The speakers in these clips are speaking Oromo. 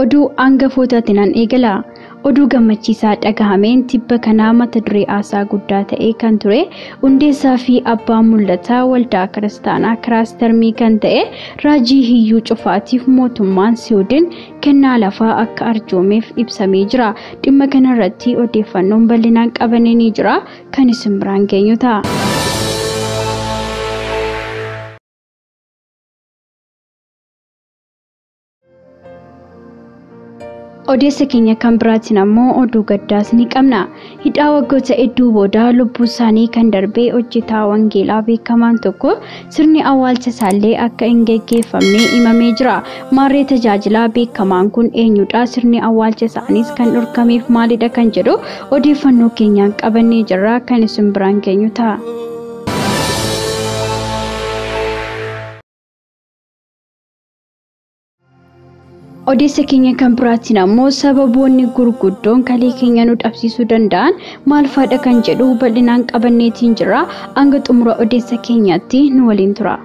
Oduu hangafootatiin an eegala. Oduu gammachiisaa dhagahameen tibba kanaa mata duree haasaa guddaa ta'ee kan ture hundeessaa fi abbaa mul'ataa waldaa kiristaanaa kiraastarmii kan ta'e Raajii Hiyyuu Cufaatiif mootummaan Siwiidin kennaa lafaa akka arjoomeef ibsamee jira. Dhimma kanarratti odeeffannoon bal'inaan qabannee ni jira kan isin biraan geenyu ta'a. Odeessa keenya kan biraatiin ammoo oduu gaddaas ni qabna. Hidhaa waggoota hedduu booda lubbuu isaanii kan darbee hojjetaa wangeelaa beekamaan tokko sirni awwaalcha isaallee akka hin geggeeffamne himamee jira. Maarree tajaajilaa beekamaan kun eenyudha? Sirni awwaalcha isaaniis kan dhorkameef maalidha kan jedhu odeeffannoo keenyaan qabannee jirra kan isin biraan geenyu ta'a. Odeessa keenya kan biraatiin ammoo sababoonni gurguddoon kalee keenya nu dhabsiisuu danda'an maal fa'aadha kan jedhu bal'inaan qabanneetiin jira. Hanga xumura odeessa keenyaatti nu waliin tura.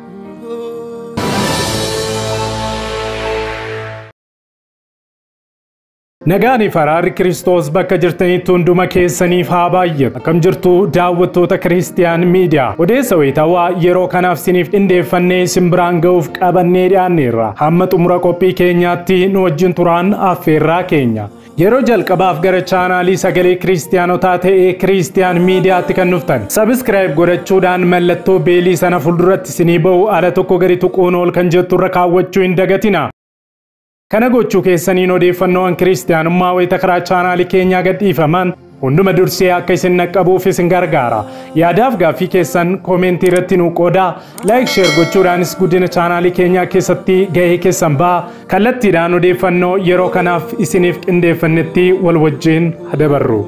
Nagaani faraarri Kiristoos bakka jirtanitti hunduma keessaniif haa baay'atu. Akkam jirtu daawwattoota Kiristiyaan Miidiyaa. Odeessa wayitaawaa yeroo kanaaf siniif qindeeffannee isin biraan ga'uuf qabannee dhiyaanneerra. Hamma xumura qophii keenyaatti nu wajjin turaan affeerraa keenya. Yeroo jalqabaaf gara chaanaalii sagalee kiristiyaanotaa ta'ee Kiristiyaan Miidiyaatti kan dhuftan sabiskiraayib godhachuudhaan mallattoo beelii sana fuulduratti isinii ba'u ala tokko gadi tuquun ol kan jettu irra kaawwachuu hin dagatina. Kana gochuu keessaniin odeeffannoowwan kiristiyaanummaa wayita karaa chaanaalii keenyaa gadhiifaman hunduma dursee akka isin naqqabuuf isin gargaara. Yaadaaf gaaffii keessan koomentii irratti nu qoodaa. Laayik sheer gochuudhaanis guddina chaanaalii keenyaa keessatti gahee keessan ba'a. Kallattiidhaan odeeffannoo yeroo kanaaf isiniif qindeeffannetti wal wajjin hadabarru.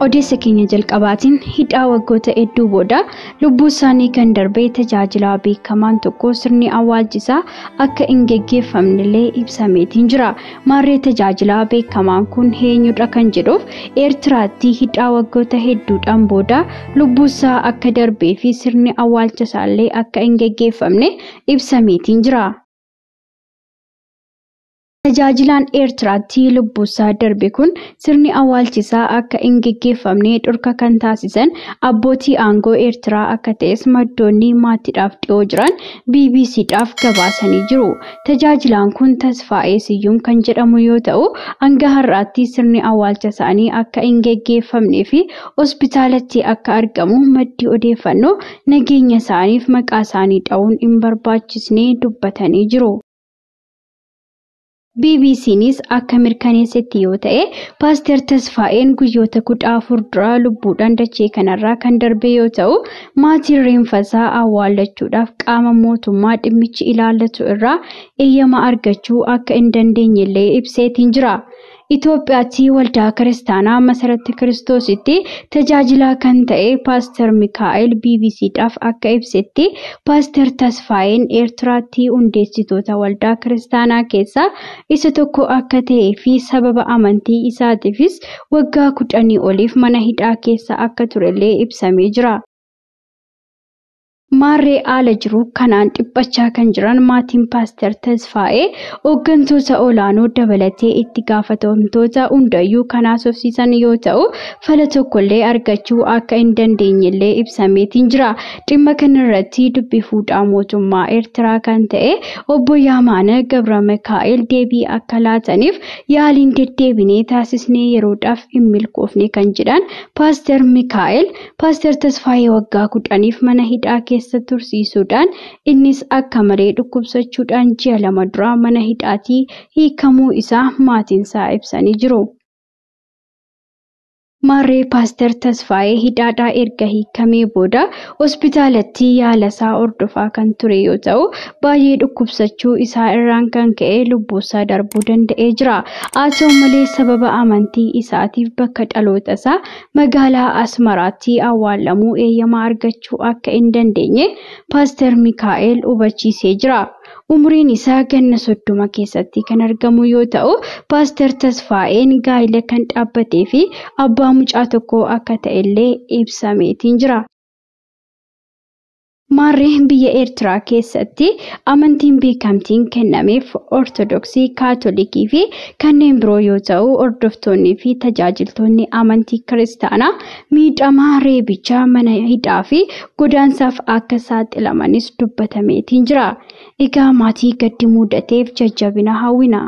Odeessa keenya jalqabaatiin hidhaa waggoota hedduu booda lubbuu isaanii kan darbee tajaajilaa beekamaan tokko sirni awwaalchisaa akka hin geggeeffamnellee ibsameetiin jira. Maarree tajaajilaa beekamaan kun eenyudha kan jedhuuf Eertiraatti hidhaa waggoota hedduudhaan booda lubbuu isaa akka darbee fi sirni awwaalcha isaallee akka hin geggeeffamne ibsameetiin jira. Tajaajilaan Eertiraatti lubbuu isaa darbe kun sirni awwaalchisaa akka hin geggeeffamne dhorka kan taasisan abbootii aangoo Eertiraa akka ta'es maddoonni maatiidhaaf dhiyoo jiran BBCdhaaf gabaasanii jiru. Tajaajilaan kun Tasfaa'ee Siyyuum kan jedhamu yoo ta'u, hanga har'aatti sirni awwaalcha isaanii akka hin geggeeffamnee fi hospitaalatti akka argamu maddi odeeffannoo nageenya isaaniif maqaa isaanii dha'uun hin barbaachisne dubbatanii jiru. BBCnis akka mirkaneessetti yoo ta'e Paaster Tasfaa'een guyyoota 14 dura lubbuudhaan dachee kanarraa kan darbe yoo ta'u, maatiin reenfasaa awwaalachuudhaaf qaama mootummaa dhimmichi ilaallatu irraa eeyyama argachuu akka hin dandeenyellee ibseetiin jira. Itoophiyaatti waldaa kiristaanaa Masarata Kiristoositti tajaajilaa kan ta'e Paaster Mikaa'el BBCdhaaf akka ibsetti Paaster Tasfaa'een Eertiraatti hundeessitoota waldaa kiristaanaa keessaa isa tokko akka ta'ee fi sababa amantii isaatiifis waggaa 10 oliif mana hidhaa keessa akka turellee ibsamee jira. Maarree haala jiru kanaan dhiphachaa kan jiran maatiin Paaster Tasfaa'ee hooggantoota olaanoo dabalatee itti gaafatamtoota hundayyuu kan haasofsiisan yoo ta'u, fala tokkollee argachuu akka hin dandeenyellee ibsameetiin jira. Dhimma kanarratti dubbii fuudhaa mootummaa Eertiraa kan ta'e obbo Yaamaana Gabra Mikaa'el deebii akka laataniif yaaliin deddeebinee taasisnee yeroodhaaf hin milkoofne kan jedhan Paaster Mikaa'el Paaster Tasfaa'ee waggaa 10f mana hidhaa keessa tursiisuudhaan innis akka malee dhukkubsachuudhaan ji'a 2 dura mana hidhaatii hiikamuu isaa maatiinsaa ibsanii jiru. Maarree Paaster Tasfaa'ee hidhaadhaa erga hiikamee booda hospitaalatti yaala isaa hordofaa kan ture yoo ta'u, baay'ee dhukkubsachuu isaa irraan kan ka'e lubbuu isaa darbuu danda'ee jira. Haa ta'u malee sababa amantii isaatiif bakka dhaloota isaa magaalaa Asmaraatti awwaalamuu eeyyama argachuu akka hin dandeenye Paaster Mikaa'el hubachiisee jira. Umriin isaa ganna 30 keessatti kan argamu yoo ta'u, Paaster Tasfaa'een gaa'ila kan dhaabbatee fi abbaa mucaa tokko akka ta'ellee ibsameetiin jira. Maarreen biyya Eertiraa keessatti amantiin beekamtiin kennameef Ortodoksii, Kaatolikii fi kanneen biroo yoo ta'u, hordoftoonnii fi tajaajiltoonni amantii kiristaanaa miidhamaa, reebichaa, mana hidhaa fi godaansaaf akka saaxilamanis dubbatameetiin jira. Egaa maatii gaddi mudateef jajjabina hawwina.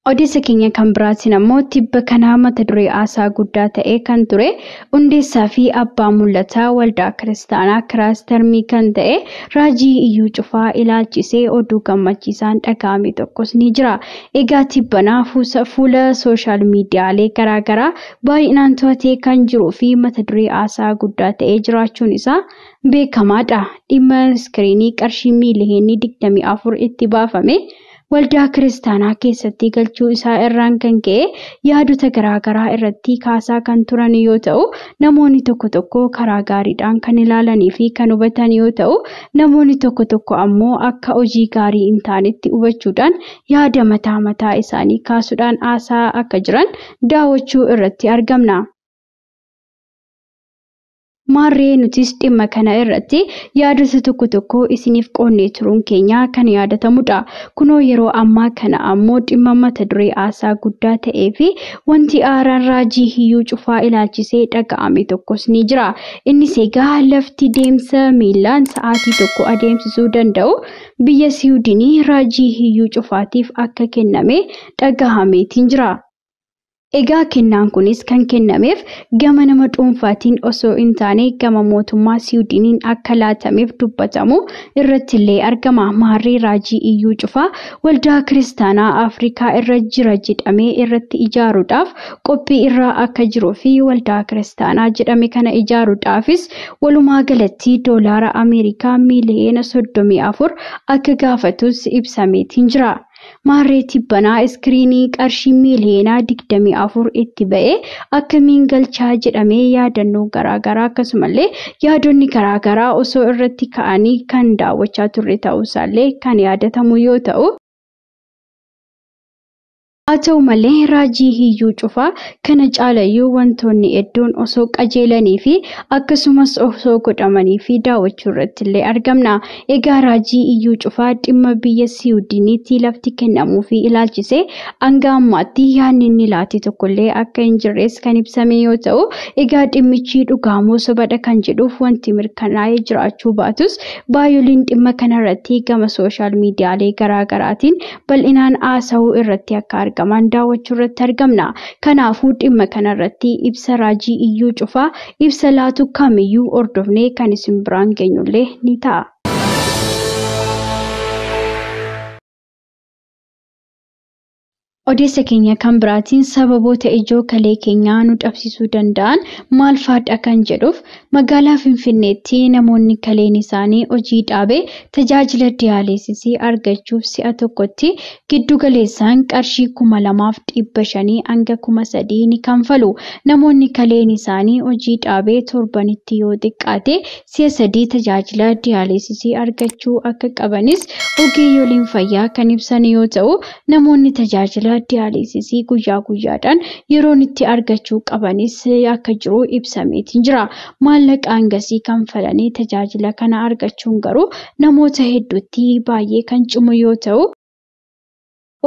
Odeessa keenya kan biraatiin ammoo tibba kanaa mata duree haasaa guddaa ta'e kan ture hundeessaa fi abbaa mul'ataa waldaa kiristaanaa Kiraastarmii kan ta'e Raajii Iyyuu Cufaa ilaalchisee oduu gammachiisaan dhaga'ame tokkos ni jira. Egaa tibbanaa fuula sooshaal miidiyaalee garaagaraa baay'inaan to'atee kan jiruu fi mata duree haasaa guddaa ta'ee jiraachuun isaa beekamaadha. Dhimma iskiriinii qarshii miiliyoonii 24 itti baafame waldaa kiristaanaa keessatti galchuu isaa irraan kan ka'e yaadota garaagaraa irratti kaasaa kan turan yoo ta'u, namoonni tokko karaa gaariidhaan kan ilaalanii fi kan hubatan yoo ta'u, namoonni tokko ammoo akka hojii gaarii hin taanetti hubachuudhaan yaada mataa isaanii kaasuudhaan haasaa akka jiran daawwachuu irratti argamna. Maarree nutis dhimma kana irratti yaadota tokko isiniif qoonnee turuun keenya kan yaadatamudha. Kunoo yeroo ammaa kana ammoo dhimma mata duree haasaa guddaa ta'ee fi wanti haaraan Raajii Iyyuu Cufaa ilaalchisee dhaga'ame tokkos ni jira. Innis egaa lafti deemsa miilaan sa'aatii tokko adeemsisuu danda'u biyya Siwiidinii Raajii Iyyuu Cufaatiif akka kenname dhaga'ameetiin jira. Egaa kennaan kunis kan kennameef gama nama dhuunfaatiin osoo hin taane gama mootummaa Siwiidiniin akka laatameef dubbatamu irratti illee argama. Maarree Raajii Iyyuu Cufaa waldaa kiristaanaa Afrikaa irra jira jedhamee irratti ijaaruudhaaf qophii irra akka jiruu fi waldaa kiristaanaa jedhame kana ijaaruudhaafis walumaa galatti doolaara Ameerikaa miiliyoona 34 akka gaafatus ibsameetiin jira. Maarree tibbanaa iskiriinii qarshii miiliyoona 24 itti ba'e akkamiin galchaa jedhamee yaadannoo garaagaraa akkasumallee yaadonni garaagaraa osoo irratti ka'anii kan daawwachaa turre ta'uusaallee kan yaadatamu yoo ta'u, haa ta'u malee Raajii Iyyuu Cufaa kana caalayyuu wantoonni hedduun osoo qajeelanii fi akkasumas osoo godhamanii fi daawwachuu irratti illee argamna. Egaa Raajii Iyyuu Cufaa dhimma biyya Siwiidiniitti lafti kennamuu fi ilaalchisee hanga ammaatti yaadni inni laate tokkollee akka hin jirres kan ibsame yoo ta'u, egaa dhimmichi dhugaamoo sobadha kan jedhuuf wanti mirkanaa'ee jiraachuu baatus baay'ooliin dhimma kanarratti gama sooshaal miidiyaalee garaagaraatiin bal'inaan haasa'uu irratti akka argaman daawwachuu irratti argamna. Kanaafuu dhimma kanarratti ibsa Raajii Iyyuu Cufaa ibsa laatu kamiyyuu hordofnee kan isin biraan geenyullee ni ta'a. Odeessa keenya kan biraatiin sababoota ijoo kalee keenyaa nu dhabsisuu danda'an maal faadha kan jedhuuf magaalaa Finfinneetti namoonni kaleen isaanii hojii dhaabee tajaajila diyaaleesisii argachuuf si'a tokkotti giddu galeessaan qarshii 2,500 hanga 3,000 ni kanfalu. Namoonni kaleen isaanii hojii dhaabee torbanitti yoo xiqqaate si'a 3 tajaajila diyaaleesisii argachuu akka qabanis ogeeyyiin fayyaa kan ibsan yoo ta'u, namoonni tajaajila diyaaleesisii guyyaa guyyaadhaan yeroon itti argachuu qabanis akka jiru ibsameetiin jira. Maallaqa hangasii kanfalanii tajaajila kana argachuun garuu namoota hedduutti baay'ee kan cimu yoo ta'u,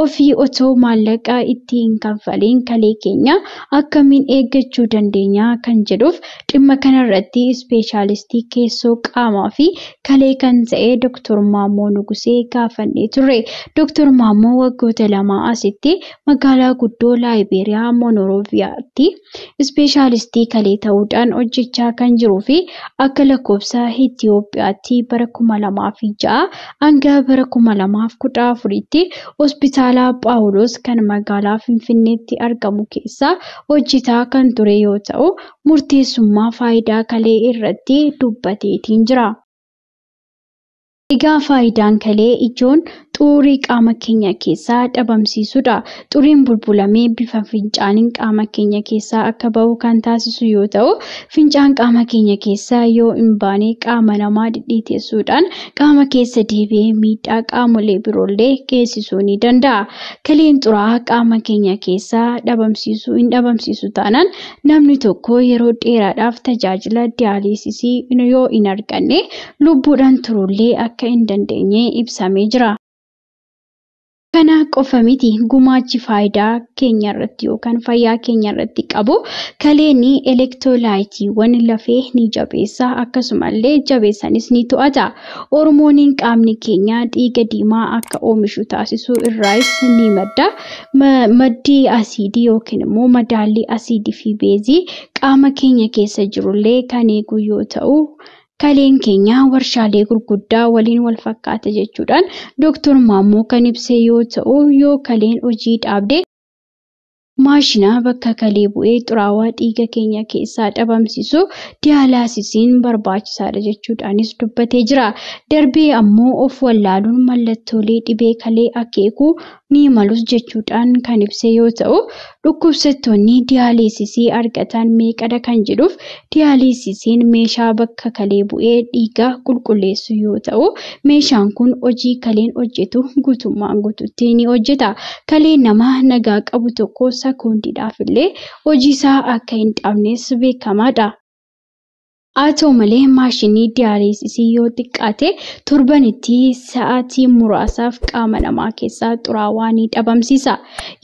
ofii otoo maallaqa itti hin kanfaliin kalee keenya akkamiin eeggachuu dandeenya kan jedhuuf dhimma kanarratti ispeeshaalistii keessoo qaamaa fi kalee kan ta'e Dr. Maammoo Nugusee gaafannee turre. Dr. Maammoo waggoota 2 asitti magaalaa guddoo Laayibeeriyaa Monoroviyaatti ispeeshaalistii kalee ta'uudhaan hojjechaa kan jiruu fi akka lakkoofsa Itiyoophiyaatti bara 2006 hanga bara 2014tti hospitaala Phaawulos kan magaalaa Finfinneetti argamu keessa hojjetaa kan ture yoo ta'u, murteessummaa faayidaa kalee irratti dubbateetiin jira. Egaa faayidaan kalee ijoon xurii qaama keenya keessaa dhabamsiisudha. Xuriin bulbulamee bifa fincaaniin qaama keenya keessaa akka bahu kan taasisu yoo ta'u, fincaan qaama keenya keessaa yoo hin baane qaama namaa dhidhiiteessuudhaan qaama keessa deebi'ee miidhaa qaamolee biroollee geessisuu ni danda'a. Kaleen xuraa'aa qaama keenya keessaa hin dhabamsiisu taanaan namni tokko yeroo dheeraadhaaf tajaajila diyaaliisisii yoo hin arganne lubbuudhaan turuullee akka hin dandeenye ibsamee jira. Kana qofa miti gumaachi faayidaa keenya irratti yookaan fayyaa keenya irratti qabu kaleen elektroolaayitiiwwan lafee ni jabeessa akkasumallee jabeessanis ni to'ata. Hormooniin qaamni keenya dhiiga diimaa akka oomishu taasisuu irraas ni madda. Maddii asiidii yookiin immoo madaallii asiidii fi beezii qaama keenya keessa jirullee kan eegu yoo ta'u, kaleen keenya warshaalee gurguddaa waliin wal fakkaata jechuudhaan Dr. Maammoo kan ibse yoo ta'u, yoo kaleen hojii dhaabde maashina bakka kalee bu'ee xuraawaa dhiiga keenya keessaa dhabamsiisu diyaalaasisiin barbaachisaadha jechuudhaanis dubbatee jira. Darbee ammoo of wallaaluun mallattoolee dhibee kalee akeekuu ni malus jechuudhaan kan ibse yoo ta'u, dhukkubsattoonni diyaaliisisii argatan meeqadha kan jedhuuf diyaaliisisiin meeshaa bakka kalee bu'ee dhiiga qulqulleessu yoo ta'u, meeshaan kun hojii kaleen hojjetu guutummaan guutuutti ni hojjeta. Kaleen nama nagaa qabu tokko sekoondiidhaaf illee hojii isaa akka hin dhabnes beekamaadha. Haa ta'u malee maashinii diyaaliisisii yoo xiqqaate torbanitti sa'aatii muraasaaf qaama namaa keessaa xuraawaa ni dhabamsiisa.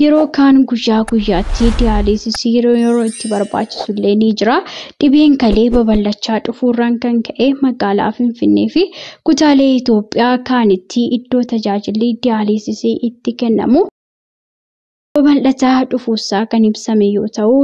Yeroo kaan guyyaa guyyaatti diyaaliisisii yeroo itti barbaachisullee ni jira. Dhibeen kalee babal'achaa dhufuurraan kan ka'e magaalaa Finfinnee fi kutaalee Itoophiyaa kaanitti iddoo tajaajilli diyaaliisisii itti kennamu babal'ataa dhufuusaa kan ibsame yoo ta'u,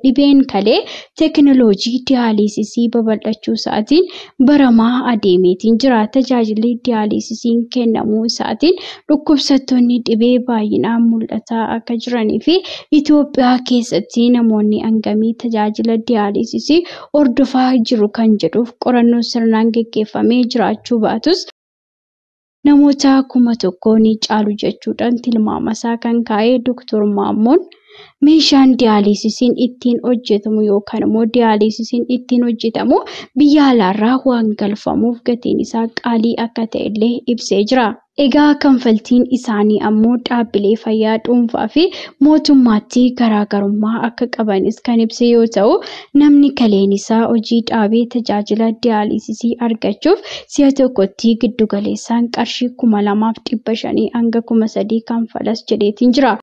dhibeen kalee teekinooloojii diyaaliisisii babal'achuu isaatiin baramaa adeemeetiin jira. Tajaajilli diyaaliisisiin kennamuu isaatiin dhukkubsattoonni dhibee baay'inaan mul'ataa akka jiranii fi Itoophiyaa keessatti namoonni hangamii tajaajila diyaaliisisii hordofaa jiru kan jedhuuf qorannoo sirnaan gaggeeffamee jiraachuu baatus namoota 1,000 ni caalu jechuudhaan tilmaamasaa kan kaa'e Dr. Maammoon meeshaan diyaaliisisiin ittiin hojjetamu yookaan immoo diyaaliisisiin ittiin hojjetamu biyya alaarraa waan galfamuuf gatiin isaa qaalii akka ta'ellee ibsee jira. Egaa kanfaltiin isaanii ammoo dhaabbilee fayyaa dhuunfaa fi mootummaatti garaagarummaa akka qabanis kan ibse yoo ta'u, namni kaleen isaa hojii dhaabee tajaajila diyaaliisisii argachuuf si'a tokkotti giddugaleessaan qarshii 2,500 hanga 3,000 kanfalas jedheetiin jira.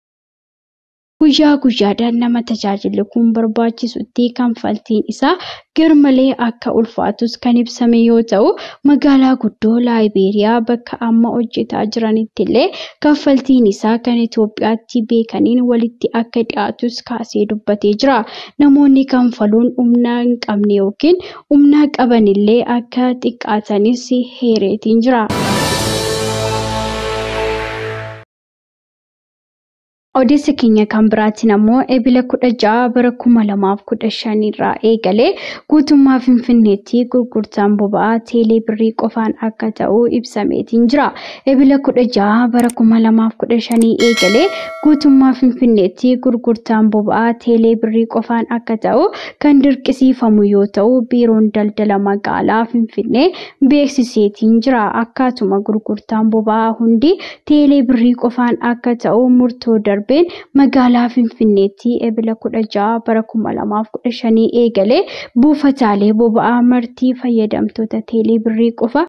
Guyyaa guyyaadhaan nama tajaajilli kun barbaachisutti kanfaltiin isaa garmalee akka ulfaatus kan ibsame yoo ta'u, magaalaa guddoo Laayiberiyaa bakka amma hojjetaa jiranitti illee kanfaltiin isaa kan Itoophiyaatti beekaniin walitti akka dhiyaatus kaasee dubbatee jira. Namoonni kanfaluun humna hin qabne yookiin humna qaban illee akka xiqqaatanis heereetiin jira. Odeessa keenya kan biraatiin ammoo eebila 16 bara 2015 irraa eegalee guutummaa Finfinneetti gurgurtaan boba'aa teelee birrii qofaan akka ta'u ibsameetiin jira. Eebila 16 bara 2015 eegalee guutummaa Finfinneetti gurgurtaan boba'aa teelee birrii qofaan akka ta'u kan dirqisiifamu yoo ta'u, biiroon daldala magaalaa Finfinnee beeksiseetiin jira. Akkaatuma gurgurtaan boba'aa hundi teelee birrii qofaan akka ta'u murtoo darbeen magaalaa Finfinneetti eebila 16 bara 2015 eegalee buufataalee boba'aa martii fayyadamtoota teelee birrii qofa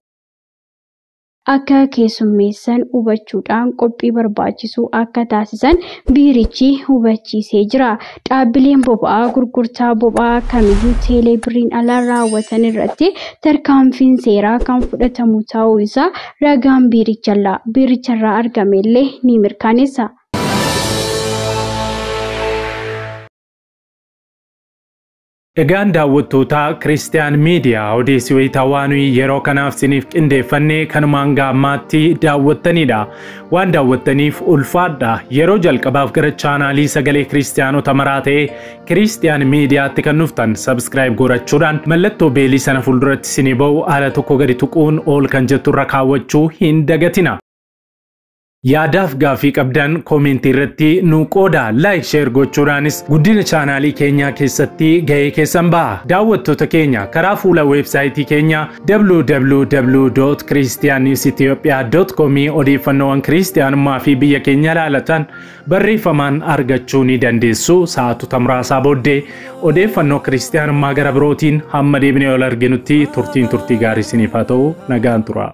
akka keessummeessan hubachuudhaan qophii barbaachisu akka taasisan biirichi hubachiisee jira. Dhaabbileen boba'aa gurgurtaa boba'aa kamiyyuu teelee birriin ala raawwatan irratti tarkaanfiin seeraa kan fudhatamu ta'uu isaa ragaan biiricharraa argamellee ni mirkaneessa. Egaan daawwattoota Kiristiyaan Miidiyaa odeessii wayitaawaa nuyi yeroo kanaaf isiniif qindeeffannee kanumaan gaammaatti daawwattanidha. Waan daawwattaniif ulfaadha. Yeroo jalqabaaf gara chaanaalii Sagalee Kiristiyaanota maraa ta'e Kiristiyaan Miidiyaatti kan dhuftan subscribe gochuudhaan mallattoo beelii sana fuulduratti isinii ba'u haala tokko gadi tuquun ol kan jettu irra kaawwachuu hin dagatina. yaadaaf gaafii qabdan koomentii irratti nu qooda like share gochuudhaanis guddina chaanaalii keenyaa keessatti gahee keessan ba'a. Daawwattoota keenya karaa fuula weebsaayitii keenya www.christiannewsethiopia.com odeeffannoowwan kiristiyaanummaa fi biyya keenya ilaalatan barreeffamaan argachuu ni dandeessu. Sa'aatota muraasaa booddee odeeffannoo kiristiyaanummaa gara birootiin hamma deebinee ol arginutti turtii gaarii isiniif haa ta'u. Nagaan tura.